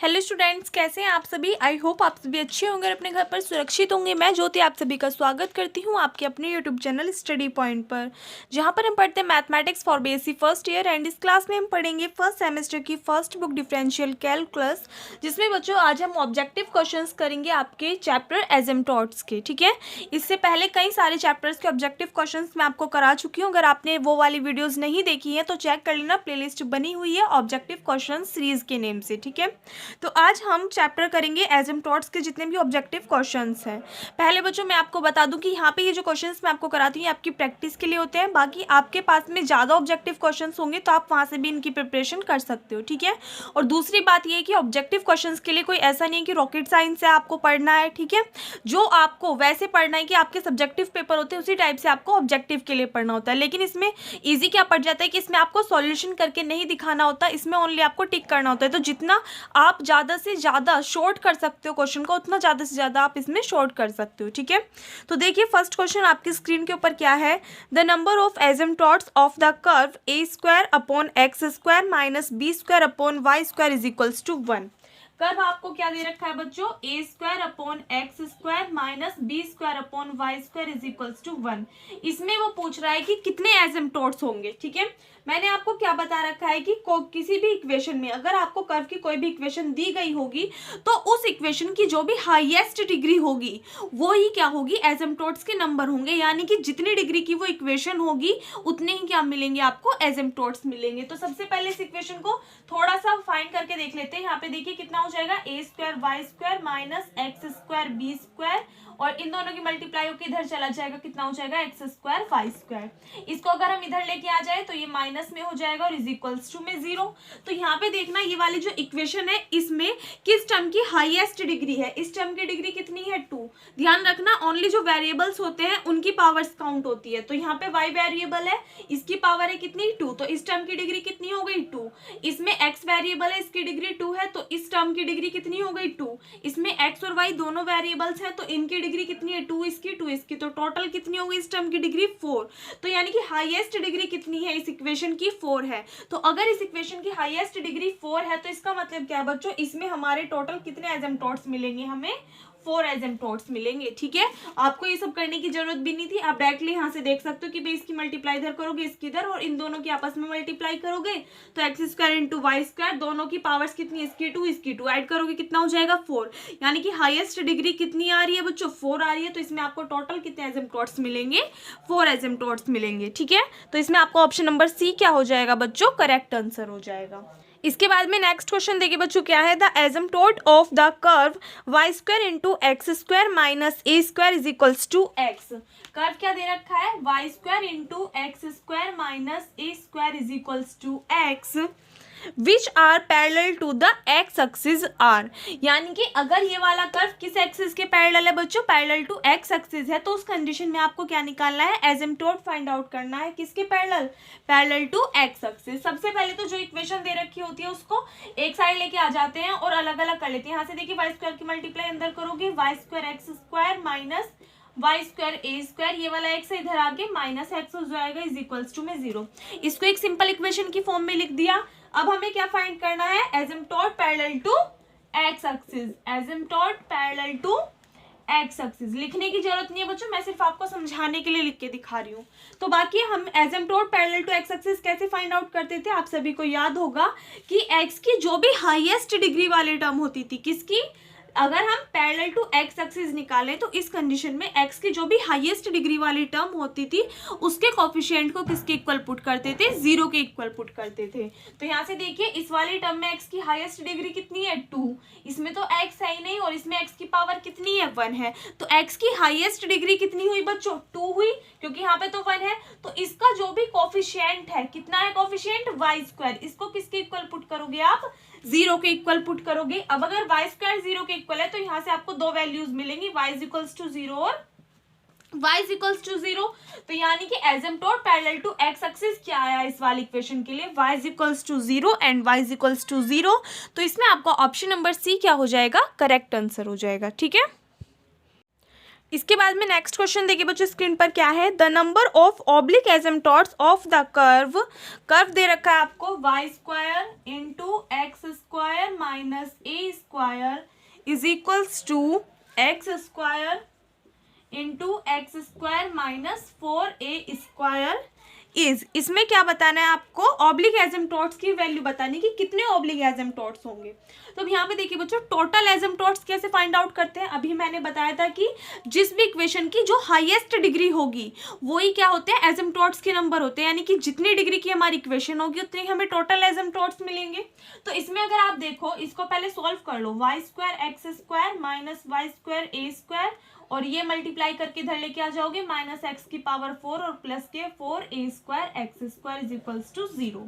Hello students, कैसे हैं आप सभी। आई होप आप सभी अच्छे होंगे और अपने घर पर सुरक्षित होंगे। मैं ज्योति आप सभी का स्वागत करती हूं आपके अपने यूट्यूब चैनल स्टडी पॉइंट पर, जहां पर हम पढ़ते हैं mathematics for BSc first year. And इस क्लास में हम पढ़ेंगे फर्स्ट सेमेस्टर की फर्स्ट बुक डिफरेंशियल कैलकुलस, जिसमें बच्चों आज हम ऑब्जेक्टिव क्वेश्चंस करेंगे आपके चैप्टर एसिम्पटोट्स के। ठीक है, इससे पहले कई सारे चैप्टर्स के ऑब्जेक्टिव क्वेश्चंस मैं आपको करा चुकी हूँ। अगर आपने वो वाली वीडियोज़ नहीं देखी है तो चेक कर लेना, प्लेलिस्ट बनी हुई है ऑब्जेक्टिव क्वेश्चन सीरीज के नेम से। ठीक है, तो आज हम चैप्टर करेंगे एसिम्पटोट्स के जितने भी ऑब्जेक्टिव क्वेश्चंस हैं। पहले बच्चों मैं आपको बता दूं कि यहाँ पे ये जो क्वेश्चंस मैं आपको कराती हूँ आपकी प्रैक्टिस के लिए होते हैं। बाकी आपके पास में ज़्यादा ऑब्जेक्टिव क्वेश्चंस होंगे तो आप वहाँ से भी इनकी प्रिपरेशन कर सकते हो। ठीक है, और दूसरी बात ये है कि ऑब्जेक्टिव क्वेश्चंस के लिए कोई ऐसा नहीं है कि रॉकेट साइंस से आपको पढ़ना है। ठीक है, जो आपको वैसे पढ़ना है कि आपके सब्जेक्टिव पेपर होते हैं उसी टाइप से आपको ऑब्जेक्टिव के लिए पढ़ना होता है। लेकिन इसमें ईजी क्या पड़ जाता है कि इसमें आपको सॉल्यूशन करके नहीं दिखाना होता, इसमें ओनली आपको टिक करना होता है। तो जितना आप ज़्यादा से ज़्यादा शॉर्ट कर सकते हो क्वेश्चन को, उतना ज़्यादा से ज़्यादा आप इसमें शॉर्ट कर सकते हो। ठीक है, तो देखिए फर्स्ट क्वेश्चन आपकी स्क्रीन के ऊपर क्या है। The number of asymptotes of the curve a square upon x square minus b square upon y square is equals to 1। Curve आपको क्या दे रखा है बच्चों, a square upon x square minus b square upon y square is equals to 1। इसमें वो पूछ रहा है कि कितने एसिम्पटोट्स होंगे। ठीक है, मैंने आपको क्या बता रखा है कि किसी भी इक्वेशन में अगर आपको कर्व की कोई भी इक्वेशन दी गई होगी तो उस इक्वेशन की जो भी हाईएस्ट डिग्री होगी वो ही क्या होगी, एसिम्पटोट्स के नंबर होंगे। यानी कि जितनी डिग्री की वो इक्वेशन होगी उतने ही क्या मिलेंगे आपको, एसिम्पटोट्स मिलेंगे। तो सबसे पहले इस इक्वेशन को थोड़ा सा फाइंड करके देख लेते हैं। यहाँ पे देखिए कितना हो जाएगा, a square y square minus x square b square, और इन दोनों की मल्टीप्लाई होकर इधर चला जाएगा, कितना हो जाएगा, एक्स स्क्वायर वाई स्क्वायर। इसको अगर हम इधर लेके आ जाए तो ये माइनस में हो जाएगा और इज इक्वल्स टू में 0। तो यहाँ पे देखना ये वाली जो इक्वेशन है इसमें किस टर्म की हाईएस्ट डिग्री है। इस टर्म की डिग्री कितनी है, 2। ध्यान रखना ओनली जो वेरिएबल्स होते हैं उनकी पावर्स काउंट होती है। तो यहाँ पे y वेरिएबल है, इसकी पावर है कितनी, 2। तो इस टर्म की डिग्री कितनी हो गई, 2। इसमें x वेरिएबल है, इसकी डिग्री 2 है, तो इस टर्म की डिग्री कितनी हो गई, 2। इसमें x और y दोनों वेरिएबल्स हैं तो इनकी डिग्री कितनी है, 2 इसकी 2 इसकी, तो टोटल कितनी हो गई इस टर्म की डिग्री, 4। तो यानी कि हाईएस्ट डिग्री कितनी है इस इक्वेशन की, 4 है। तो अगर इस इक्वेशन की हाईएस्ट डिग्री 4 है तो इसका मतलब क्या है बच्चों, इसमें हमारे टोटल कितने एसिम्पटोट्स मिलेंगे, हमें 4 एसिम्पटोट्स मिलेंगे। ठीक है, आपको ये सब करने की जरूरत भी नहीं थी, आप डायरेक्टली यहाँ से देख सकते हो कि भाई इसकी मल्टीप्लाई इधर करोगे इसकी इधर और इन दोनों की आपस में मल्टीप्लाई करोगे तो X square into Y square, दोनों की पावर्स कितनी, इसकी 2 इसकी 2, ऐड करोगे कितना हो जाएगा, 4। यानी कि हाईएस्ट डिग्री कितनी आ रही है बच्चों, 4 आ रही है। तो इसमें आपको टोटल कितने एसिम्पटोट्स मिलेंगे, 4 एसिम्पटोट्स मिलेंगे। ठीक है, तो इसमें आपको ऑप्शन नंबर सी क्या हो जाएगा बच्चों, करेक्ट आंसर हो जाएगा। इसके बाद में नेक्स्ट क्वेश्चन देखिए बच्चों क्या है। The asymptote of the curve Y square into x square minus A square is equals to x. Curve क्या दे रखा है, y square into x square minus A square is equals to x which are parallel to the x axis are. यानी कि अगर ये वाला curve किस एक्सिस के पैरेलल है बच्चों, पैरेलल टू एक्स एक्सिस है, तो उस कंडीशन में आपको क्या निकालना है, एसिम्पटोट फाइंड आउट करना है। किसके parallel, parallel to x axis. सबसे पहले तो जो इक्वेशन दे रखी होती है उसको एक साइड लेके आ जाते हैं और अलग अलग कर लेते हैं। यहाँ से देखिए वाई स्क्वायर की मल्टीप्लाई अंदर करोगे, y square x square minus y square a square, ये वाला एक्स इधर आके माइनस एक्स हो जाएगा इज इक्वल्स टू में 0। इसको एक सिंपल इक्वेशन की फॉर्म में लिख दिया। अब हमें क्या फाइंड करना है, asymptote parallel to x axis, asymptote parallel to x axis. लिखने की जरूरत नहीं है बच्चों, मैं सिर्फ आपको समझाने के लिए लिख के दिखा रही हूँ। तो बाकी हम एसिम्पटोट पैरेलल टू एक्स एक्सिस कैसे फाइंड आउट करते थे, आप सभी को याद होगा कि एक्स की जो भी हाईएस्ट डिग्री वाली टर्म होती थी, किसकी, अगर हम पैरेलल टू एक्स एक्सिस निकालें तो इस कंडीशन में एक्स की जो भी हाईएस्ट डिग्री वाली टर्म होती थी उसके कोफिशिएंट को किसके इक्वल पुट करते थे, 0 के इक्वल पुट करते थे। तो यहाँ से देखिए इस वाली टर्म में एक्स की हाईएस्ट डिग्री कितनी है, 2। इसमें तो एक्स है ही नहीं और इसमें एक्स की पावर कितनी है, 1 है। तो एक्स की हाईएस्ट डिग्री कितनी हुई बच्चों, 2 हुई, क्योंकि यहाँ पे तो 1 है। तो इसका जो भी कोफिशिएंट है, कितना है कोफिशिएंट, वाई स्क्वायर, इसको किसके इक्वल पुट करोगे आप, 0 के इक्वल पुट करोगे। अब अगर वाई स्क्वायर 0 के इक्वल है तो यहाँ से आपको दो वैल्यूज मिलेंगी, y इज इक्वल्स टू 0 और y इज इक्वल्स टू 0। तो यानी कि asymptote parallel to x axis क्या आया इस वाली इक्वेशन के लिए, y is equals to 0 and y is equals to 0। तो इसमें आपका ऑप्शन नंबर सी क्या हो जाएगा, करेक्ट आंसर हो जाएगा। ठीक है, इसके बाद में नेक्स्ट क्वेश्चन देखिए बच्चों स्क्रीन पर क्या है, the number of oblique asymptotes of the curve दे रखा है आपको y square into x square minus A square is equals to x square into x square minus 4a square is. इसमें क्या बताना है आपको, ऑब्लिक एसिम्पटोट्स की वैल्यू बतानी कि कितने ऑब्लिक एसिम्पटोट्स होंगे। तो अब यहाँ पे देखिए बच्चों टोटल एसिम्पटोट्स कैसे फाइंड आउट करते हैं। अभी मैंने बताया था कि जिस भी इक्वेशन की जो हाईएस्ट डिग्री होगी वही क्या होते हैं, एसिम्पटोट्स के नंबर होते हैं। यानी कि जितनी डिग्री की हमारी इक्वेशन होगी उतनी हमें टोटल एसिम्पटोट्स मिलेंगे। तो इसमें अगर आप देखो, इसको पहले सोल्व कर लो, y square x square minus y square a square, और ये मल्टीप्लाई करके इधर लेके आ जाओगे माइनस एक्स की पावर 4 और प्लस के 4a square x square is equals to 0।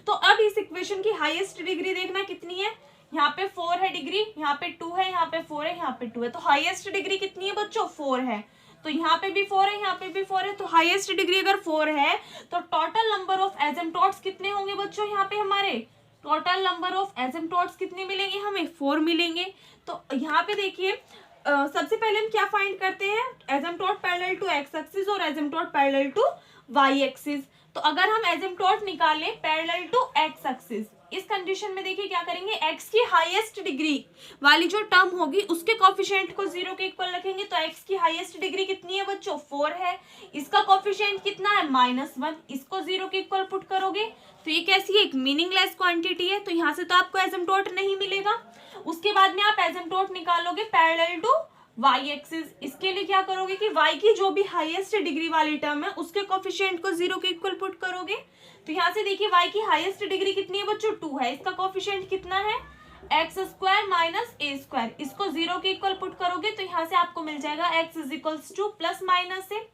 तो अब इस इक्वेशन की हाईएस्ट डिग्री देखना कितनी है, यहाँ पे 4 है डिग्री, यहाँ पे 2 है, यहाँ पे 4 है, यहाँ पे 2 है। तो हाईएस्ट डिग्री कितनी है बच्चों, 4 है। तो यहाँ पे भी 4 है, यहाँ पे भी 4 है। तो हाईएस्ट डिग्री अगर 4 है तो टोटल नंबर ऑफ एसिम्पटोट्स कितने होंगे बच्चों, यहाँ पे हमारे टोटल नंबर ऑफ एसिम्पटोट्स कितने मिलेंगे, हमें 4 मिलेंगे। तो यहाँ पे देखिए सबसे पहले हम क्या फाइंड करते हैं, एसिम्पटोट पैरेलल टू एक्स एक्सिस और एसिम्पटोट पैरेलल टू वाई एक्सिस। तो अगर हम एसिम्पटोट निकालें पैरेलल टू एक्स एक्सिस, इस कंडीशन में देखिए क्या करेंगे, एक्स की हाईएस्ट डिग्री वाली जो टर्म होगी उसके कोफिशिएंट को 0 के इक्वल रखेंगे। तो एक्स की हाईएस्ट डिग्री कितनी है बच्चों, 4 है। इसका कोफिशिएंट कितना है, -1। इसको 0 के इक्वल पुट करोगे तो ये कैसी है, एक मीनिंगलेस क्वांटिटी है। तो यहाँ से तो आपको एसिम्पटोट नहीं मिलेगा। उसके बाद में आप एसिम्पटोट निकालोगे पैरेलल टू वाई एक्सिस। इसके लिए क्या करोगे कि वाई की जो भी हाईएस्ट डिग्री वाली टर्म है उसके कोफिशिएंट को 0 के इक्वल पुट करोगे। तो यहाँ से देखिए वाई की हाईएस्ट डिग्री कितनी है बच्चों, 2 है। इसका कोफिशिएंट कितना है, एक्स स्क्वायर माइनस ए स्क्वायर। इसको 0 के इक्वल पुट करोगे तो यहाँ से आपको मिल जाएगा x is equals to plus minus a.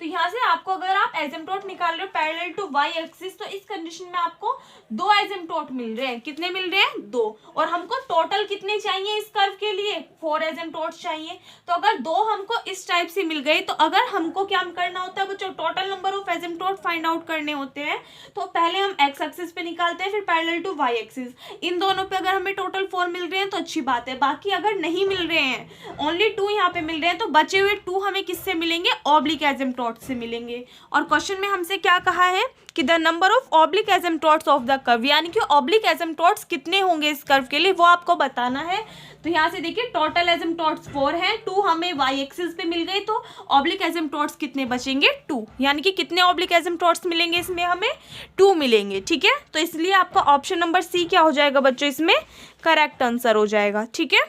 तो यहाँ से आपको अगर आप एसिम्पटोट निकाल रहे हो पैरेलल टू वाई एक्सिस तो इस कंडीशन में आपको 2 एसिम्पटोट मिल रहे हैं। कितने मिल रहे हैं, 2। और हमको टोटल कितने चाहिए इस कर्व के लिए, 4 एसिम्पटोट चाहिए। तो अगर 2 हमको इस टाइप से मिल गए तो अगर हमको क्या करना होता है बच्चों, total number of asymptote find out करने होते हैं तो पहले हम एक्स एक्सिस पे निकालते हैं, फिर पैरेलल टू वाई एक्सिस। इन दोनों पे अगर हमें टोटल 4 मिल रहे हैं तो अच्छी बात है। बाकी अगर नहीं मिल रहे हैं, ओनली 2 यहाँ पे मिल रहे हैं, तो बचे हुए 2 हमें किससे मिलेंगे, ऑब्लिक एसिम्पटोट से मिलेंगे। और क्वेश्चन में हमसे क्या कहा है कि the number of oblique asymptotes of the curve, यानी कि ऑब्लिक एसिम्पटोट्स कितने होंगे इस कर्व के लिए वो आपको बताना है। तो यहाँ से देखिए टोटल एसिम्पटोट्स 4 हैं, 2 हमें वाई एक्सिस पे मिल गए, तो ऑब्लिक एसिम्पटोट्स कितने बचेंगे, 2। यानी कि कितने ऑब्लिक एसिम्पटोट्स मिलेंगे इसमें, हमें 2 मिलेंगे। ठीक है, तो इसलिए आपका ऑप्शन नंबर सी क्या हो जाएगा बच्चों, इसमें करेक्ट आंसर हो जाएगा। ठीक है,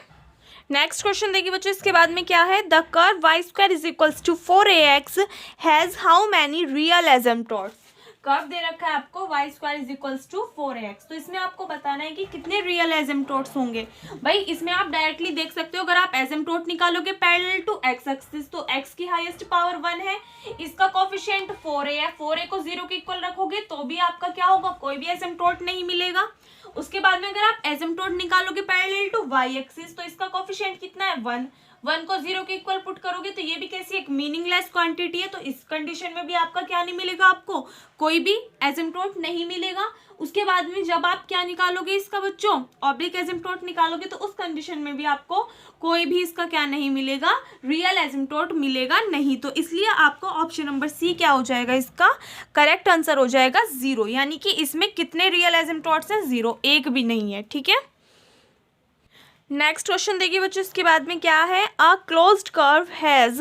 नेक्स्ट क्वेश्चन देखिए बच्चों इसके बाद में क्या है, the curve Y square is equals to 4ax has how many real asymptotes. Curve दे रखा है आपको y square is equals to 4ax, तो इसमें आपको बताना है कि कितने रियल एसिम्पटोट्स होंगे। भाई इसमें आप डायरेक्टली देख सकते हो, अगर आप एसिम्पटोट निकालोगे पैरेलल टू एक्स एक्सिस तो x की हाईएस्ट पावर 1 है, इसका कोफिशिएंट 4a है, 4a को 0 के इक्वल रखोगे तो भी आपका क्या होगा, कोई भी एसिम्पटोट नहीं मिलेगा। उसके बाद में अगर आप एसिम्पटोट निकालोगे पैरेलल टू वाई एक्सिस तो इसका कोफिशिएंट कितना है, 1 को 0 के इक्वल पुट करोगे तो ये भी कैसी एक मीनिंगलेस क्वांटिटी है। तो इस कंडीशन में भी आपका क्या नहीं मिलेगा, आपको कोई भी एसिम्पटोट नहीं मिलेगा। उसके बाद में जब आप क्या निकालोगे इसका बच्चों, ऑब्लिक एसिम्पटोट निकालोगे तो उस कंडीशन में भी आपको कोई भी इसका क्या नहीं मिलेगा, रियल एसिम्पटोट मिलेगा नहीं। तो इसलिए आपको ऑप्शन नंबर सी क्या हो जाएगा, इसका करेक्ट आंसर हो जाएगा 0। यानी कि इसमें कितने रियल एसिम्पटोट्स हैं, 0, एक भी नहीं है। ठीक है, नेक्स्ट क्वेश्चन देखिए बच्चों इसके बाद में क्या है, a closed curve has,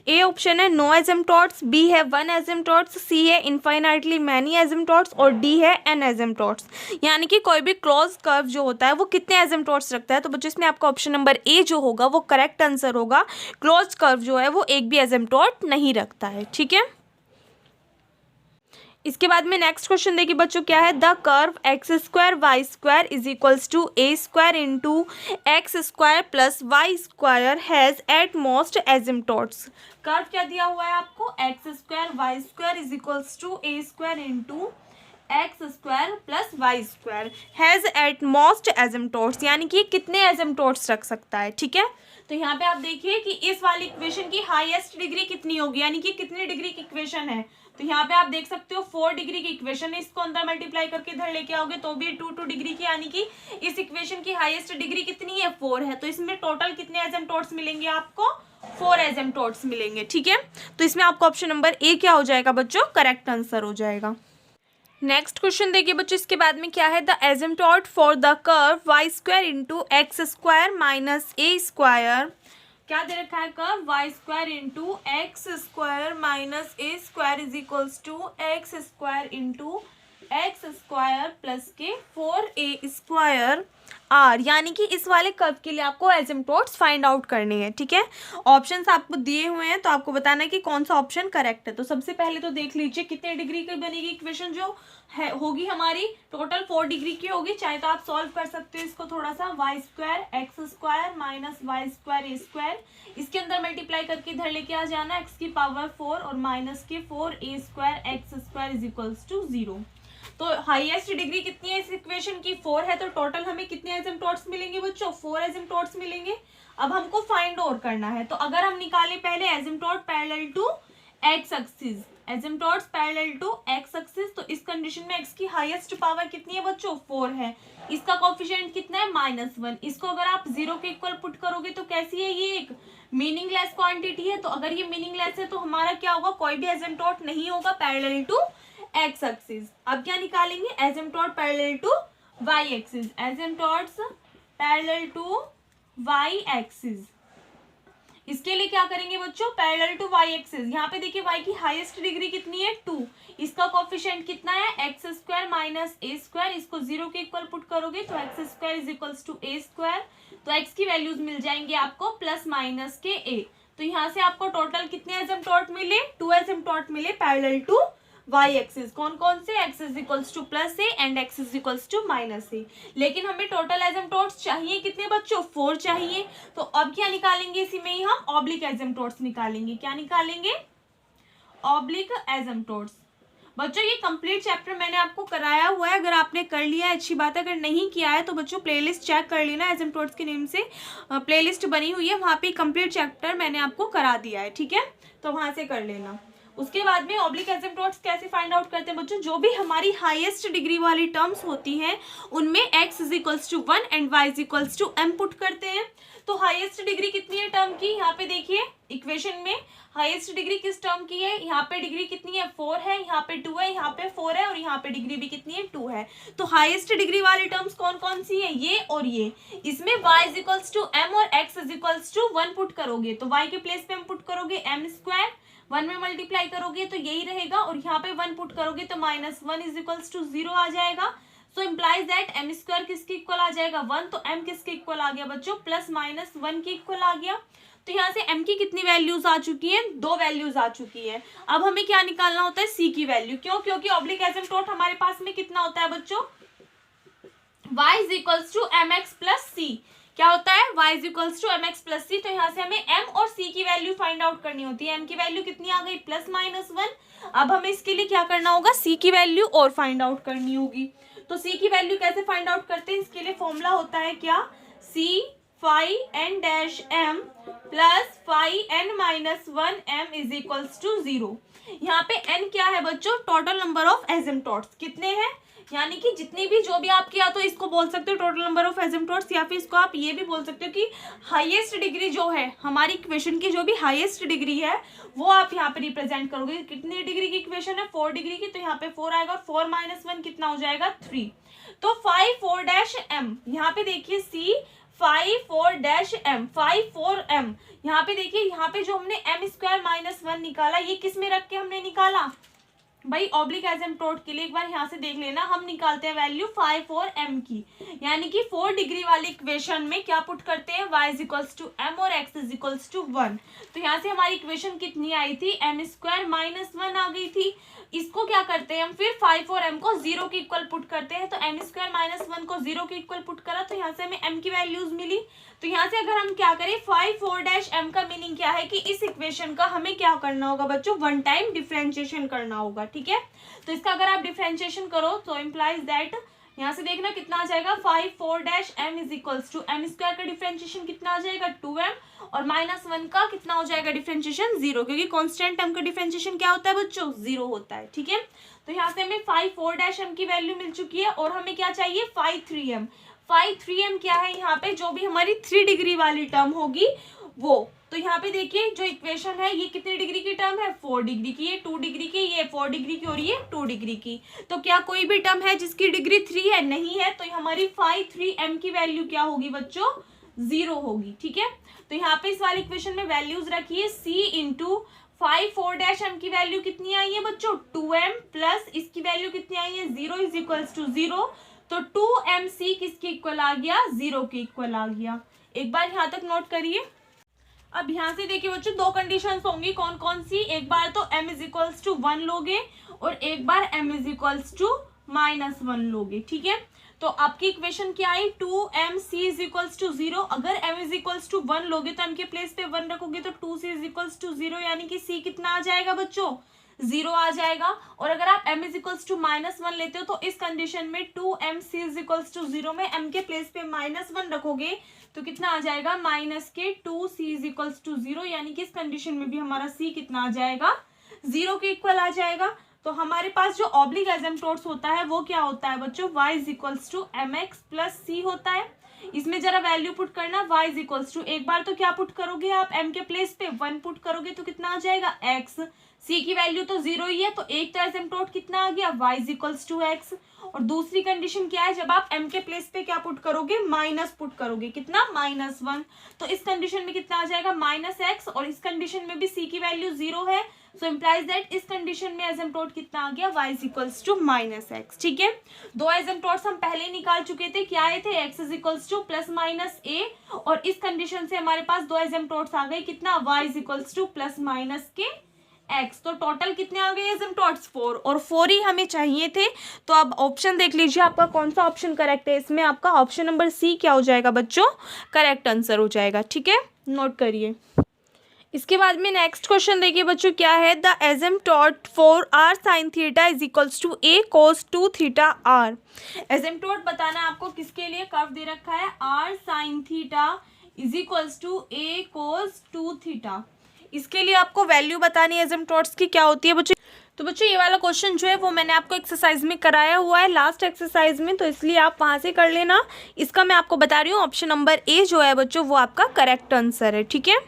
A option है नो एसिम्पटोट्स, बी है 1 एसिम्पटोट्स, सी है इनफाइनाइटली मैनी एसिम्पटोट्स और डी है n एसिम्पटोट्स। यानी कि कोई भी क्लोज कर्व जो होता है वो कितने एसिम्पटोट्स रखता है। तो बच्चों इसमें आपका ऑप्शन नंबर ए जो होगा वो करेक्ट आंसर होगा। क्लोज कर्व जो है वो एक भी एसिम्पटोट नहीं रखता है। ठीक है, इसके बाद में नेक्स्ट क्वेश्चन देखिए बच्चों क्या है, the curve x square y square is equals to A square into x square plus y square has at most asymptotes. Curve क्या दिया हुआ है आपको, x square y square is equals to A square into x square plus y square has at most asymptotes. यानी कि कितने एसिम्पटोट्स रख सकता है। ठीक है, तो यहाँ पे आप देखिए कि इस वाली इक्वेशन की हाईएस्ट डिग्री कितनी होगी, यानी कि कितनी डिग्री की इक्वेशन है, तो यहाँ पे आप देख सकते हो 4 डिग्री की इक्वेशन है, इसको अंदर मल्टीप्लाई करके इधर लेके आओगे तो भी 2 डिग्री की, यानी कि इस इक्वेशन की हाईएस्ट डिग्री कितनी है 4 है। तो इसमें टोटल कितने एसिम्प्टोट्स मिलेंगे आपको 4 एसिम्प्टोट्स मिलेंगे। ठीक है, तो इसमें आपको ऑप्शन नंबर ए क्या हो जाएगा बच्चों, करेक्ट आंसर हो जाएगा। नेक्स्ट क्वेश्चन देखिए बच्चों, इसके बाद में क्या है, the asymptote for the curve Y square into x square minus A square, क्या दे रखा है curve Y square into x square minus A square is equals to x square into x square plus के 4a square are, यानी कि इस वाले curve के लिए आपको एसिम्प्टोट्स फाइंड आउट करनी है। ठीक है, ऑप्शंस आपको दिए हुए हैं तो आपको बताना है कि कौन सा ऑप्शन करेक्ट है। तो सबसे पहले तो देख लीजिए कितने डिग्री की बनेगी इक्वेशन, जो है होगी हमारी टोटल 4 डिग्री की होगी। चाहे तो आप सॉल्व कर सकते हो इसको थोड़ा सा, y square x square minus y square a square, इसके अंदर मल्टीप्लाई करके इधर लेके आ जाना एक्स की पावर 4 और माइनस के 4a square x square is equals to 0। तो हाईएस्ट डिग्री कितनी है इस इक्वेशन की 4 है, तो टोटल हमें कितने एसिम्प्टोट्स मिलेंगे बच्चों 4 एसिम्प्टोट्स मिलेंगे। अब हमको फाइंड और करना है, तो अगर हम निकालें पहले asymptote parallel to x axis, asymptotes parallel to x axis, तो इस कंडीशन में एक्स की हाईएस्ट पावर कितनी है बच्चों 4 है, इसका कोफिशिएंट कितना है -1। इसको अगर आप 0 के इक्वल पुट करोगे तो कैसी है, ये एक मीनिंगलेस क्वांटिटी है। तो अगर ये मीनिंगलेस है तो हमारा क्या होगा, कोई भी एसिम्प्टोट नहीं होगा पैरेलल टू एक्स एक्सिस। अब क्या निकालेंगे, asymptote parallel to Y axis, asymptotes parallel to Y axis. इसके लिए क्या करेंगे बच्चों, पैरेलल टू वाई एक्सिस, यहाँ पे देखिए वाई की हाईएस्ट डिग्री कितनी है 2, इसका कोफिशिएंट कितना है एक्स स्क्वायर माइनस ए स्क्वायर, इसको 0 के इक्वल पुट करोगे तो X square is equals to A square, तो एक्स की वैल्यूज मिल जाएंगे आपको प्लस माइनस के ए। तो यहाँ से आपको टोटल कितने एसिम्प्टोट मिले, 2 एसिम्प्टोट मिले पैरेलल टू वाई एक्सिस। कौन कौन से, x is equals to plus a and x is equals to minus a. लेकिन हमें टोटल एसिम्प्टोट्स चाहिए कितने बच्चों 4 चाहिए। तो अब क्या निकालेंगे, इसी में ही हम ऑब्लिक एसिम्प्टोट्स निकालेंगे। क्या निकालेंगे, ऑब्लिक एसिम्प्टोट्स। बच्चों ये कंप्लीट चैप्टर मैंने आपको कराया हुआ है, अगर आपने कर लिया है अच्छी बात है, अगर नहीं किया है तो बच्चों प्लेलिस्ट चेक कर लेना, एसिम्प्टोट्स के नेम से प्लेलिस्ट बनी हुई है, वहाँ पे कंप्लीट चैप्टर मैंने आपको करा दिया है। ठीक है, तो वहाँ से कर लेना। उसके बाद में ऑब्लिक एसिम्प्टोट्स कैसे फाइंड आउट करते हैं बच्चों, जो भी हमारी हाईएस्ट डिग्री वाली टर्म्स होती हैं उनमें x is equals to 1 and y is equals to m put करते हैं। तो हाईएस्ट डिग्री कितनी है टर्म की, यहाँ पे देखिए इक्वेशन में हाईएस्ट डिग्री किस टर्म की है, यहाँ पे डिग्री कितनी है 4 है, यहाँ पे 2 है, यहाँ पे 4 है और यहाँ पे डिग्री भी कितनी है 2 है। तो हाईएस्ट डिग्री वाली टर्म्स कौन कौन सी है, ये और ये। इसमें y is equals to m और x is equals to 1 put करोगे तो y के प्लेस पे हम पुट करोगे m स्क्वायर, 1 में मल्टीप्लाई करोगे तो यही रहेगा और यहाँ पे 1 पुट करोगे तो -1 इज इक्वल्स टू 0 आ जाएगा। सो इम्प्लाइज दैट m स्क्वायर किसके इक्वल आ जाएगा 1, तो m किसके इक्वल आ गया बच्चों +-1 के इक्वल आ गया। तो यहाँ से m की कितनी वैल्यूज आ चुकी हैं, 2 वैल्यूज आ चुकी है। अब हमें क्या निकालना होता है, c की वैल्यू। क्यों, क्योंकि ऑब्लिक एसिम्प्टोट हमारे पास में कितना होता है बच्चों, y is equals to mx plus c। क्या होता है, y is equals to mx plus c। तो यहाँ से हमें m और c की वैल्यू फाइंड आउट करनी होती है। m की वैल्यू कितनी आ गई +-1। अब हमें इसके लिए क्या करना होगा, c की वैल्यू और फाइंड आउट करनी होगी। तो c की वैल्यू कैसे फाइंड आउट करते हैं, इसके लिए फॉर्मूला होता है क्या, c phi n dash m plus phi n minus 1 m is equals to 0। यहाँ पे n क्या है बच्चों, टोटल नंबर ऑफ एसिम्प्टोट्स कितने हैं, यानी कि जितनी भी जो भी आपके, या तो इसको बोल सकते हो टोटल नंबर ऑफ एसिम्प्टोट्स, या फिर इसको आप ये भी बोल सकते हो कि हाईएस्ट डिग्री जो है हमारी इक्वेशन की, जो भी हाईएस्ट डिग्री है वो आप यहाँ पे रिप्रेजेंट करोगे। कितनी डिग्री की इक्वेशन है, 4 डिग्री की, तो यहाँ पे 4 आएगा और 4 - 1 कितना हो जाएगा 3। तो 5 4 डैश m, यहाँ पे देखिए c 5 4 डैश m, 5 4 m, यहाँ पे देखिए, यहाँ पे जो हमने m स्क्वायर -1 निकाला, ये किस में रख के हमने निकाला भाई, ऑब्लिक एसिम्प्टोट के लिए। एक बार यहाँ से देख लेना, हम निकालते हैं वैल्यू 5 और m की, यानी कि 4 डिग्री वाली इक्वेशन में क्या पुट करते हैं, y is equals to m और x इज इक्वल्स टू 1। तो यहाँ से हमारी इक्वेशन कितनी आई थी, m स्क्वायर -1 आ गई थी। इसको क्या करते हैं हम फिर 5 और m को 0 के इक्वल पुट करते हैं। तो m स्क्वायर -1 को 0 के इक्वल पुट करा तो यहाँ से हमें m की वैल्यूज मिली। तो यहाँ से अगर हम क्या करें, 5 4 डैश m का मीनिंग क्या है कि इस इक्वेशन का हमें क्या करना होगा बच्चों, 1 टाइम डिफरेंशिएशन करना होगा। ठीक है, तो इसका अगर आप डिफरेंशिएशन करो तो इम्प्लाइज दैट यहाँ से देखना कितना आ जाएगा 5,4-m is equals to M square का डिफरेंशिएशन कितना आ जाएगा 2m और -1 का कितना हो जाएगा डिफरेंशिएशन 0, क्योंकि कांस्टेंट टर्म का डिफरेंशिएशन क्या होता है बच्चों 0 होता है। ठीक है, तो यहाँ से हमें 5,4-m की वैल्यू मिल चुकी है और हमें क्या चाहिए 5,3m। 5,3m क्या है यहाँ पे, जो भी हमारी 3 डिग्री वाली टर्म होगी वो। तो यहाँ पे देखिए जो इक्वेशन है ये कितने डिग्री की टर्म है 4 डिग्री की, ये 2 डिग्री की, ये 4 डिग्री की और ये 2 डिग्री की। तो क्या कोई भी टर्म है जिसकी डिग्री 3 है? नहीं है। तो हमारी 5,3m की वैल्यू क्या होगी बच्चों 0 होगी। ठीक है, तो यहाँ पे इस वाली इक्वेशन में वैल्यूज रखिए c इंटू 5,4-m की वैल्यू कितनी आई है बच्चों 2m प्लस इसकी वैल्यू कितनी आई है 0 इज इक्वल्स टू 0। तो 2mc किसके इक्वल आ गया 0 के इक्वल आ गया। एक बार यहाँ तक नोट करिए। अब यहाँ से देखिए बच्चों दो कंडीशंस होंगी, कौन कौन सी, एक बार तो m इज इक्वल्स टू 1 लोगे और एक बार m इज इक्वल्स टू -1 लोगे। ठीक है, तो आपकी इक्वेशन क्या आई 2mc इज इक्वल्स टू 0। अगर m इज इक्वल्स टू 1 लोगे तो m के प्लेस पे 1 रखोगे तो 2c इज इक्वल्स टू 0, यानी कि c कितना आ जाएगा बच्चों 0 आ जाएगा। और अगर आप m इज इक्वल्स टू -1 लेते हो तो इस कंडीशन में 2mc इज इक्वल्स टू 0 में m के प्लेस पे -1 रखोगे तो कितना आ जाएगा -2c इज इक्वल्स टू 0, यानी कि इस कंडीशन में भी हमारा c कितना आ जाएगा 0 के इक्वल आ जाएगा। तो हमारे पास जो ऑब्लिक एसिम्प्टोट्स होता है वो क्या होता है बच्चों y is equals to mx plus c होता है। इसमें जरा वैल्यू पुट करना y इज इक्वल्स टू, एक बार तो क्या पुट करोगे आप m के प्लेस पे 1 पुट करोगे तो कितना आ जाएगा x, c की वैल्यू तो 0 ही है तो एक तो एसिम्प्टोट कितना आ गया y is equals to x। और दूसरी कंडीशन क्या है, जब आप m के प्लेस पे क्या पुट करोगे माइनस पुट करोगे, कितना -1। तो इस कंडीशन में कितना आ जाएगा -x और इस कंडीशन में भी c की वैल्यू 0 है। सो इम्प्लाइज दैट इस कंडीशन में एसिम्प्टोट कितना आ गया y is equals to -x। ठीक है, दो एसिम्प्टोट्स हम पहले निकाल चुके थे, क्या आए थे x is equals to +-a और इस कंडीशन से हमारे पास दो एसिम्प्टोट्स आ गए, कितना y is equals to +-x। तो टोटल कितने आ गए एसिम्प्टोट्स 4 और 4 ही हमें चाहिए थे। तो अब ऑप्शन देख लीजिए आपका कौन सा ऑप्शन करेक्ट है, इसमें आपका ऑप्शन नंबर सी क्या हो जाएगा बच्चों करेक्ट आंसर हो जाएगा। ठीक है, नोट करिए। इसके बाद में नेक्स्ट क्वेश्चन देखिए बच्चों क्या है, the asymptote for r sin theta is equals to a cos 2 theta r। Asymptote बताना आपको किसके लिए, कर्व दे रखा है r sin theta is equals to a cos 2 theta, इसके लिए आपको वैल्यू बतानी है एसिम्प्टोट्स की क्या होती है बच्चों। तो बच्चों ये वाला क्वेश्चन जो है वो मैंने आपको एक्सरसाइज में कराया हुआ है लास्ट एक्सरसाइज में, तो इसलिए आप वहाँ से कर लेना। इसका मैं आपको बता रही हूँ ऑप्शन नंबर ए जो है बच्चों वो आपका करेक्ट आंसर है। ठीक है,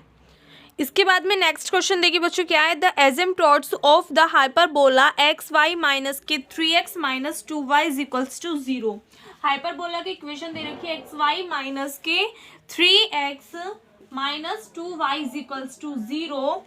इसके बाद में नेक्स्ट क्वेश्चन देखिए बच्चों क्या है, the asymptotes of the hyperbola X Y minus के 3x minus 2y is equals to 0। Hyperbola की इक्वेशन दे रखी है एक्स वाई माइनस के 3x minus 2y is equals to 0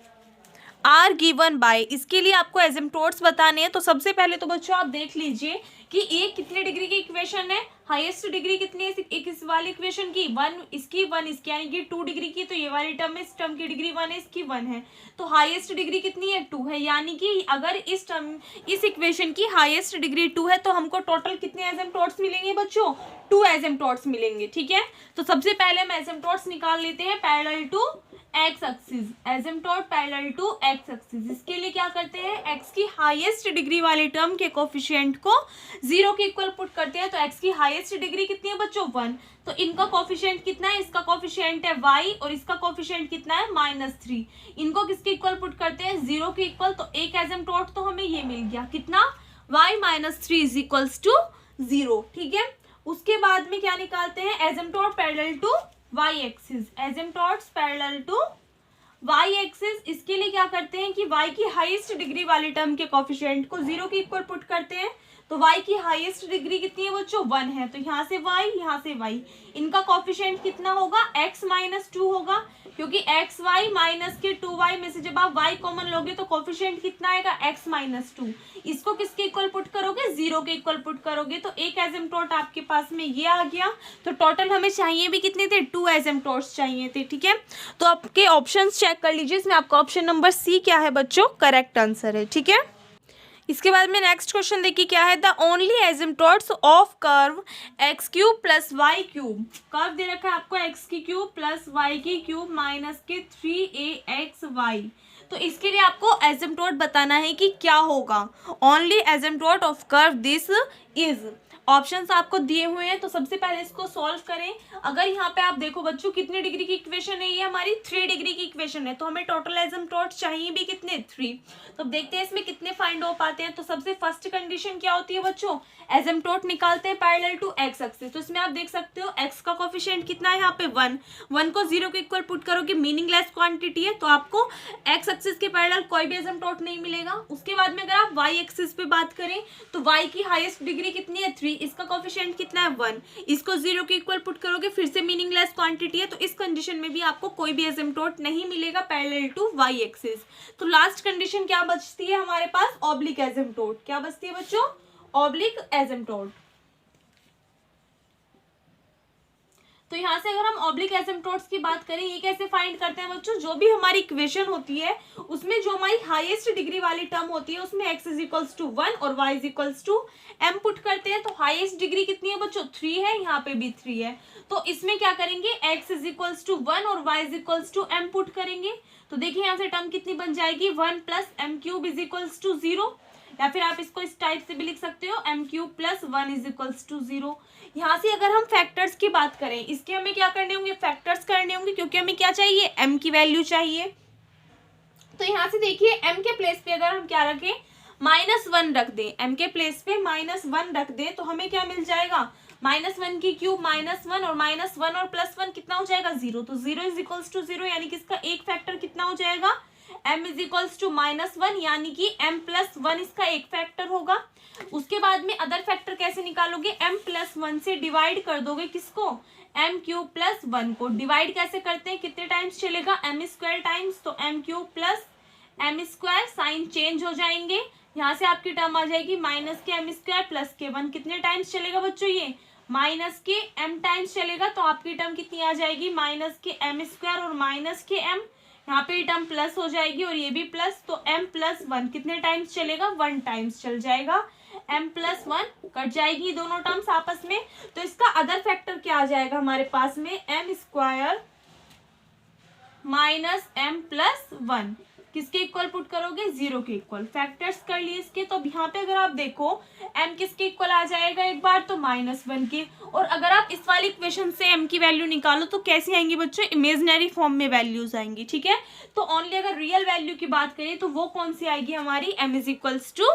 are given by, इसके लिए आपको एसिम्प्टोट्स बताने हैं। तो सबसे पहले तो बच्चों आप देख लीजिए कि ये कितने डिग्री की इक्वेशन है, हाईएस्ट डिग्री कितनी है एक इस वाली इक्वेशन की 1, इसकी 1 इसकी, यानी कि 2 डिग्री की। तो ये वाली टर्म में इस टर्म की डिग्री 1 है, इसकी 1 है, तो हाईएस्ट डिग्री कितनी है 2 है, यानी कि अगर इस इक्वेशन की हाईएस्ट डिग्री 2 है तो हमको टोटल कितने एसिम्प्टोट्स मिलेंगे बच्चों 2 एसिम्प्टोट्स मिलेंगे। ठीक है, तो सबसे पहले हम एसिम्प्टोट्स निकाल लेते हैं parallel to x axis, asymptote parallel to x axis. इसके लिए क्या करते हैं, एक्स की हाईएस्ट डिग्री वाले टर्म के कोफिशिएंट को 0 के इक्वल पुट करते हैं। तो एक्स की हाईएस्ट डिग्री कितनी है बच्चों 1, तो इनका कोफिशिएंट कितना है, इसका कोफिशिएंट है y और इसका कोफिशिएंट कितना है -3। इनको किसके इक्वल पुट करते हैं 0 के इक्वल, तो एक एसिम्प्टोट तो हमें ये मिल गया, कितना y -3 इज इक्वल्स टू 0। ठीक है, उसके बाद में क्या निकालते हैं, asymptote parallel to y axis, asymptotes parallel to y axis. इसके लिए क्या करते हैं कि y की हाईएस्ट डिग्री वाले टर्म के कोफिशिएंट को 0 के इक्वल पुट करते हैं। तो y की हाईएस्ट डिग्री कितनी है बच्चों 1 है, तो यहाँ से y यहाँ से y, इनका कोफिशिएंट कितना होगा x -2 होगा, क्योंकि x y माइनस के 2y में से जब आप y कॉमन लोगे तो कोफिशिएंट कितना आएगा x -2। इसको किसके इक्वल पुट करोगे 0 के इक्वल पुट करोगे, तो एक एसिम्प्टोट आपके पास में ये आ गया। तो टोटल हमें चाहिए भी कितने थे 2 एसिम्प्टोट्स चाहिए थे। ठीक है, तो आपके ऑप्शंस चेक कर लीजिए, इसमें आपका ऑप्शन नंबर सी क्या है बच्चों करेक्ट आंसर है। ठीक है, इसके बाद में नेक्स्ट क्वेश्चन देखिए क्या है, the only asymptotes of curve x cube plus y cube, curve दे रखा है आपको एक्स की क्यूब प्लस वाई की क्यूब माइनस के 3ax y। तो इसके लिए आपको एसिम्प्टोट बताना है कि क्या होगा, only asymptote of curve this is. Options आपको दिए हुए हैं, तो सबसे पहले इसको सॉल्व करें। अगर यहाँ पे आप देखो बच्चों कितने डिग्री की इक्वेशन है, ये हमारी 3 डिग्री की इक्वेशन है, तो हमें टोटल एसिम्प्टोट चाहिए भी कितने, 3। तो देखते हैं इसमें कितने फाइंड हो पाते हैं। तो सबसे फर्स्ट कंडीशन क्या होती है बच्चों, एसिम्प्टोट निकालते हैं पैरेलल टू एक्स एक्सिस। तो इसमें आप देख सकते हो एक्स का कोफिशिएंट कितना है, यहाँ पे 1 को 0 के इक्वल पुट करोगे, मीनिंगलेस क्वांटिटी है, तो आपको एक्स एक्सिस के पैरेलल कोई भी एसिम्प्टोट नहीं मिलेगा। उसके बाद में अगर आप वाई एक्सिस पे बात करें तो वाई की हाईएस्ट डिग्री कितनी है, 3, इसका कोफिशिएंट कितना है, 1, इसको 0 के इक्वल पुट करोगे, फिर से मीनिंगलेस क्वांटिटी है, तो इस कंडीशन में भी आपको कोई भी एसिम्प्टोट नहीं मिलेगा पैरेलल टू वाई एक्सिस। तो लास्ट कंडीशन क्या बचती है हमारे पास, ऑब्लिक एसिम्प्टोट। क्या बचती है बच्चों, ऑब्लिक एसिम्प्टोट। तो यहाँ से अगर हम ऑब्लिक एसिम्प्टोट्स की बात करें, ये कैसे फाइंड करते हैं बच्चों, जो भी हमारी इक्वेशन होती है उसमें जो हमारी हाईएस्ट डिग्री वाली टर्म होती है उसमें x इज इक्वल्स टू 1 और y is equals to m put करते हैं। तो हाईएस्ट डिग्री कितनी है बच्चों, 3 है, यहाँ पे भी 3 है। तो इसमें क्या करेंगे, x इज इक्वल्स टू 1 और y is equals to m पुट करेंगे। तो देखिए यहाँ से टर्म कितनी बन जाएगी, 1 plus m cube is equals to 0, या फिर आप इसको इस टाइप से भी लिख सकते हो, m cube plus 1 is equals to 0। यहाँ से अगर हम फैक्टर्स की बात करें, इसके हमें क्या करने होंगे, फैक्टर्स करने होंगे, क्योंकि हमें क्या चाहिए, m की वैल्यू चाहिए। तो यहाँ से देखिए m के प्लेस पे अगर हम क्या रखें, -1 रख दें, m के प्लेस पे -1 रख दें, तो हमें क्या मिल जाएगा, -1 की क्यूब -1 और -1 और +1 कितना हो जाएगा, 0। तो 0 इज इक्वल्स टू 0, यानी कि इसका एक फैक्टर कितना हो जाएगा, m इज इक्वल्स टू -1, यानी कि m प्लस 1 इसका एक फैक्टर होगा। उसके बाद में अदर फैक्टर कैसे निकालोगे, m प्लस 1 से डिवाइड कर दोगे, किसको, m क्यूब प्लस 1 को। डिवाइड कैसे करते हैं, कितने टाइम्स चलेगा, m स्क्वायर टाइम्स, तो m cube plus m square, sign change हो जाएंगे, यहाँ से आपकी टर्म आ जाएगी माइनस के m स्क्वायर प्लस के 1। कितने टाइम्स चलेगा बच्चों, ये माइनस के m टाइम्स चलेगा, तो आपकी टर्म कितनी आ जाएगी, माइनस के m स्क्वायर और माइनस के m, यहाँ पे टर्म प्लस हो जाएगी और ये भी प्लस, तो m प्लस 1 कितने टाइम्स चलेगा, 1 टाइम्स चल जाएगा, m प्लस 1 कट जाएगी दोनों टर्म्स आपस में। तो इसका अदर फैक्टर क्या आ जाएगा हमारे पास में, m square minus m plus 1, किसके इक्वल पुट करोगे, 0 के इक्वल। फैक्टर्स कर लिए इसके, तो अब यहाँ पे अगर आप देखो m किसके इक्वल आ जाएगा एक बार, तो -1 के। और अगर आप इस वाली इक्वेशन से m की वैल्यू निकालो तो कैसी आएंगी बच्चों, इमेजिनरी फॉर्म में वैल्यूज आएंगी, ठीक है। तो ओनली अगर रियल वैल्यू की बात करें तो वो कौन सी आएगी हमारी, m इज इक्वल्स टू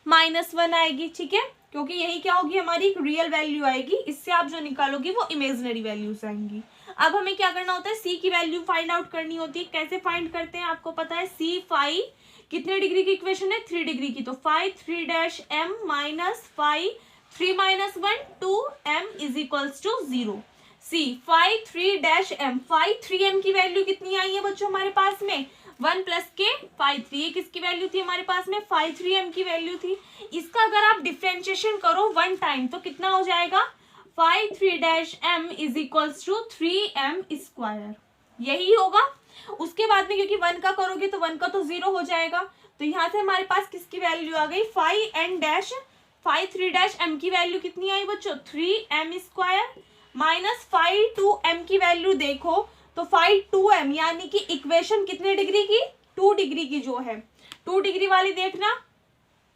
-1 आएगी, ठीक है, क्योंकि यही क्या होगी, हमारी रियल वैल्यू आएगी। इससे आप जो निकालोगे वो इमेजिनरी वैल्यूज आएंगी। अब हमें क्या करना होता है, c की वैल्यू फाइंड आउट करनी होती है। कैसे फाइंड करते हैं, आपको पता है, c फाई कितने डिग्री की इक्वेशन है, 3 डिग्री की, तो phi 3 dash m minus phi 3 minus 1 2 m is equals to 0। c phi 3 dash m, phi 3m की वैल्यू कितनी आई है बच्चों हमारे पास में, 1 प्लस के फाई 3, किसकी वैल्यू थी हमारे पास में, फाई 3m की वैल्यू थी। इसका अगर आप डिफ्रेंशिएशन करो 1 टाइम तो कितना हो जाएगा, phi 3 dash m is equals to 3m square, यही होगा। उसके बाद में क्योंकि 1 का करोगे तो 1 का तो 0 हो जाएगा, तो यहाँ से हमारे पास किसकी वैल्यू आ गई, phi n dash, phi 3 dash m की वैल्यू कितनी आई बच्चों, 3m square, minus phi 2m की वैल्यू देखो तो फाई 2m, यानी कि इक्वेशन कितने डिग्री की, 2 डिग्री की जो है, 2 डिग्री वाली देखना,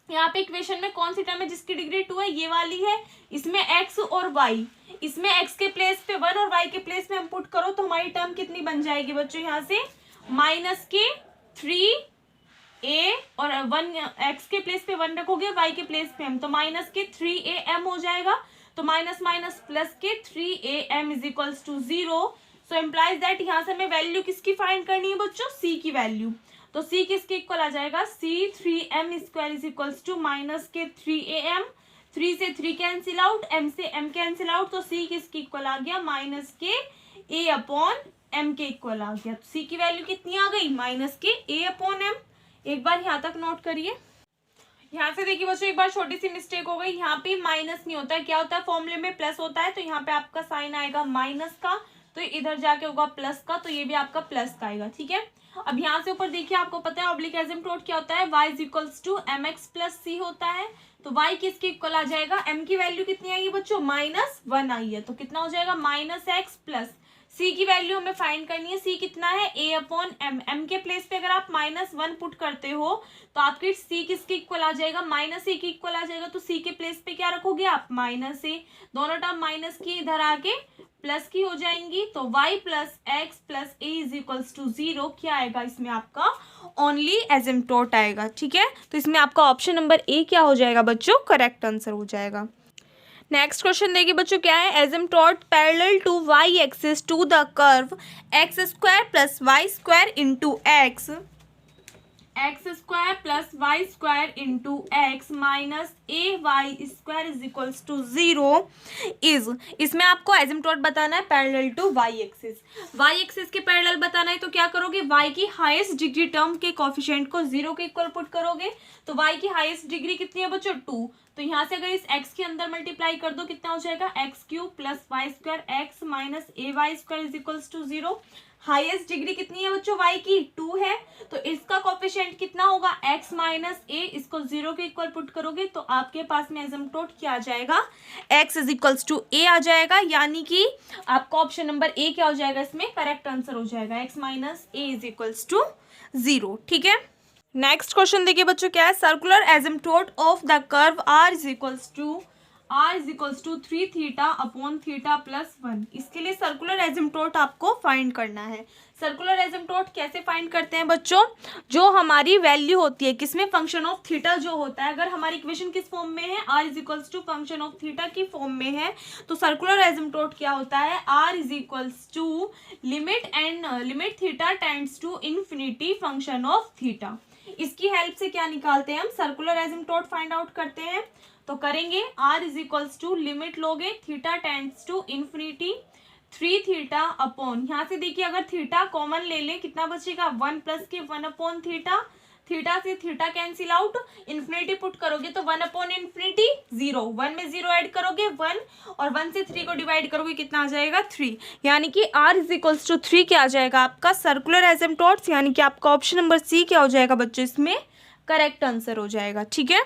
यहाँ पे इक्वेशन में कौन सी टर्म है जिसकी डिग्री 2 है, ये वाली है। इसमें x और y, इसमें x के प्लेस पे 1 और y के प्लेस पे हम पुट करो तो हमारी टर्म कितनी बन जाएगी बच्चों, यहाँ से माइनस के 3a और 1, x के प्लेस पे 1 रखोगे, y के प्लेस पे m, तो माइनस के 3am हो जाएगा। तो माइनस माइनस प्लस के 3am is equals to 0। So implies that यहाँ से हमें वैल्यू किसकी फाइंड करनी है बच्चों, c की वैल्यू। तो c किसके इक्वल आ जाएगा, c 3m square is equals to minus के 3am, 3 से 3 कैंसिल आउट, m से m कैंसिल आउट, तो c किसके इक्वल आ गया, माइनस के a अपॉन m के इक्वल आ गया। तो c की वैल्यू कितनी आ गई, माइनस के a अपॉन m। एक बार यहाँ तक नोट करिए। यहाँ से देखिए बच्चों एक बार छोटी सी मिस्टेक हो गई, यहाँ पे माइनस नहीं होता है, क्या होता है, फॉर्मूले में प्लस होता है, तो यहाँ पे आपका साइन आएगा माइनस का, तो इधर जाके होगा प्लस का, तो ये भी आपका प्लस का आएगा, ठीक है। अब यहाँ से ऊपर देखिए, आपको पता है ऑब्लिक एसिम्प्टोट क्या होता है, y is equals to mx plus c होता है। तो y किसके इक्वल आ जाएगा, m की वैल्यू कितनी आई है बच्चों, -1 आई है, तो कितना हो जाएगा, -x प्लस सी की वैल्यू हमें फाइंड करनी है। सी कितना है, a अपॉन एम। एम के प्लेस पे अगर आप -1 पुट करते हो तो आपकी सी किसके इक्वल आ जाएगा, -a के इक्वल आ जाएगा। तो सी के प्लेस पे क्या रखोगे आप, -a। दोनों टर्म माइनस की इधर आके प्लस की हो जाएंगी। तो y plus x plus a is equals to 0 क्या आएगा इसमें आपका, ओनली एसिम्प्टोट आएगा। ठीक है, तो इसमें आपका ऑप्शन नंबर ए क्या हो जाएगा बच्चों, करेक्ट आंसर हो जाएगा। नेक्स्ट क्वेश्चन देखिए बच्चों क्या है, asymptote parallel to Y axis to the curve x square plus y square into x plus y square into x minus a y square is equals to 0 is. इसमें आपको asymptote बताना है parallel to Y axis. Y axis के parallel बताना है तो क्या करोगे, वाई की हाईएस्ट डिग्री टर्म के कोफिशिएंट को 0 के इक्वल पुट करोगे। तो वाई की हाईएस्ट डिग्री कितनी है बच्चों, 2। तो यहाँ से अगर इस x के अंदर मल्टीप्लाई कर दो कितना हो जाएगा, x³ plus y square x minus a y square is equals to 0। Highest degree कितनी है बच्चों, y की 2 है। तो इसका कोफिशिएंट कितना होगा, x माइनस ए। इसको 0 के इक्वल पुट करोगे तो आपके पास में एसिम्प्टोट क्या आ जाएगा, x इज इक्वल्स टू ए आ जाएगा। यानी कि आपका ऑप्शन नंबर ए क्या हो जाएगा, इसमें करेक्ट आंसर हो जाएगा, x minus a is equals to 0। ठीक है, नेक्स्ट क्वेश्चन देखिए बच्चों क्या है, circular asymptote of the curve r is equals to 3 theta upon theta plus 1। इसके लिए सर्कुलर एसिम्प्टोट आपको फाइंड करना है। सर्कुलर एसिम्प्टोट कैसे फाइंड करते हैं बच्चों, जो हमारी वैल्यू होती है किसमें, फंक्शन ऑफ थीटा जो होता है। अगर हमारी इक्वेशन किस फॉर्म में है, r is equals to function of theta की फॉर्म में है, तो सर्कुलर एसिम्प्टोट क्या होता है, r is equals to limit theta tends to infinity function of theta. इसकी हेल्प से क्या निकालते हैं हम, सर्कुलर एसिम्प्टोट फाइंड आउट करते हैं। तो करेंगे r is equals to limit लोगे theta tends to infinity 3 theta upon, यहाँ से देखिए अगर थीटा कॉमन ले लें कितना बचेगा, 1 प्लस के 1 अपॉन थीटा। थीटा से theta cancel out, infinity put करोगे तो 1 अपॉन इन्फिनिटी 0, 1 में 0 ऐड करोगे 1, और 1 से 3 को डिवाइड करोगे कितना आ जाएगा 3। यानी कि r इज इक्वल्स टू 3 क्या आ जाएगा आपका सर्कुलर एसिम्प्टोट्स। यानी कि आपका ऑप्शन नंबर सी क्या हो जाएगा बच्चों, इसमें करेक्ट आंसर हो जाएगा। ठीक है,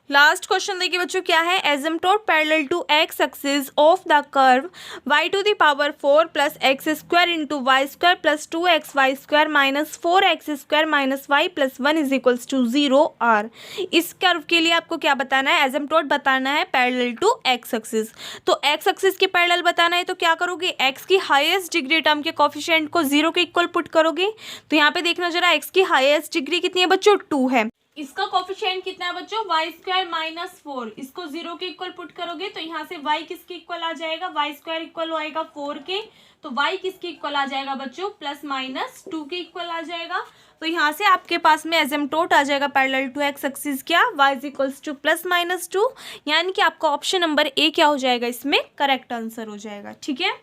लास्ट क्वेश्चन देखिए बच्चों क्या है, asymptote parallel to x axis of the curve y to the power 4 plus x square into Y square plus 2x y square minus 4x square minus y plus 1 is equals to 0 r। इस curve के लिए आपको क्या बताना है, asymptote बताना है parallel to x axis. तो एक्स एक्सिस के पैरेलल बताना है तो क्या करोगे, x की हाईएस्ट डिग्री टर्म के कोफिशिएंट को 0 के इक्वल पुट करोगे। तो यहाँ पे देखना जरा, x की हाईएस्ट डिग्री कितनी है बच्चों, 2 है। इसका कोफिशिएंट कितना है बच्चों, वाई स्क्वायर माइनस 4। इसको 0 के इक्वल पुट करोगे तो यहाँ से y किसके इक्वल आ जाएगा, वाई स्क्वायर इक्वल होएगा 4 के। तो y किसके इक्वल आ जाएगा बच्चों, प्लस माइनस 2 के इक्वल आ जाएगा। तो यहाँ से आपके पास में एसिम्प्टोट आ जाएगा पैरेलल टू एक्स एक्सिस क्या, y is equals to plus minus 2। यानी कि आपका ऑप्शन नंबर ए क्या हो जाएगा, इसमें करेक्ट आंसर हो जाएगा। ठीक है,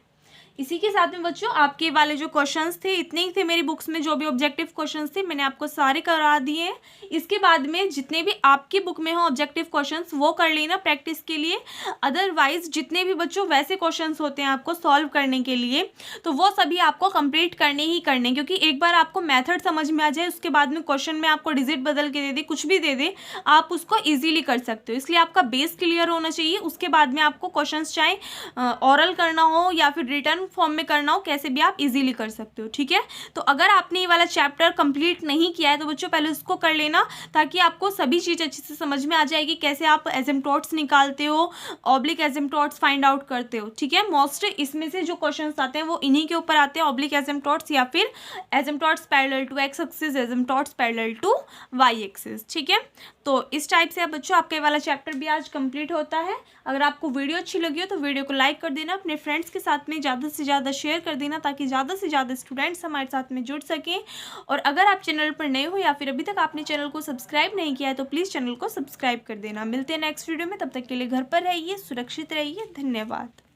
इसी के साथ में बच्चों आपके वाले जो क्वेश्चंस थे इतने ही थे मेरी बुक्स में, जो भी ऑब्जेक्टिव क्वेश्चंस थे मैंने आपको सारे करा दिए हैं। इसके बाद में जितने भी आपकी बुक में हो ऑब्जेक्टिव क्वेश्चंस वो कर लेना प्रैक्टिस के लिए। अदरवाइज जितने भी बच्चों वैसे क्वेश्चंस होते हैं आपको सॉल्व करने के लिए तो वो सभी आपको कंप्लीट करने ही करने, क्योंकि एक बार आपको मेथड समझ में आ जाए उसके बाद में क्वेश्चन में आपको डिजिट बदल के दे दे, कुछ भी दे दे, आप उसको ईजिली कर सकते हो। इसलिए आपका बेस क्लियर होना चाहिए। उसके बाद में आपको क्वेश्चन चाहे ऑरल करना हो या फिर रिटर्न फॉर्म में करना हो, कैसे भी आप इजीली कर सकते हो। ठीक है, तो अगर आपने ये वाला चैप्टर कंप्लीट नहीं किया है तो बच्चों पहले उसको कर लेना, ताकि आपको सभी चीज़ अच्छे से समझ में आ जाएगी, कैसे आप एसिम्प्टोट्स निकालते हो, ऑब्लिक एसिम्प्टोट्स फाइंड आउट करते हो। ठीक है, मोस्ट इसमें से जो क्वेश्चंस आते हैं वो इन्हीं के ऊपर आते हैं, ऑब्लिक एसिम्प्टोट्स या फिर asymptotes parallel to x axis, asymptotes parallel to Y axis. ठीक है, तो इस टाइप से बच्चों आपका ये वाला चैप्टर भी आज कंप्लीट होता है। अगर आपको वीडियो अच्छी लगी हो तो वीडियो को लाइक कर देना, अपने फ्रेंड्स के साथ में ज़्यादा से ज़्यादा शेयर कर देना, ताकि ज़्यादा से ज़्यादा स्टूडेंट्स हमारे साथ में जुड़ सकें। और अगर आप चैनल पर नए हो या फिर अभी तक आपने चैनल को सब्सक्राइब नहीं किया है तो प्लीज़ चैनल को सब्सक्राइब कर देना। मिलते हैं नेक्स्ट वीडियो में, तब तक के लिए घर पर रहिए, सुरक्षित रहिए। धन्यवाद।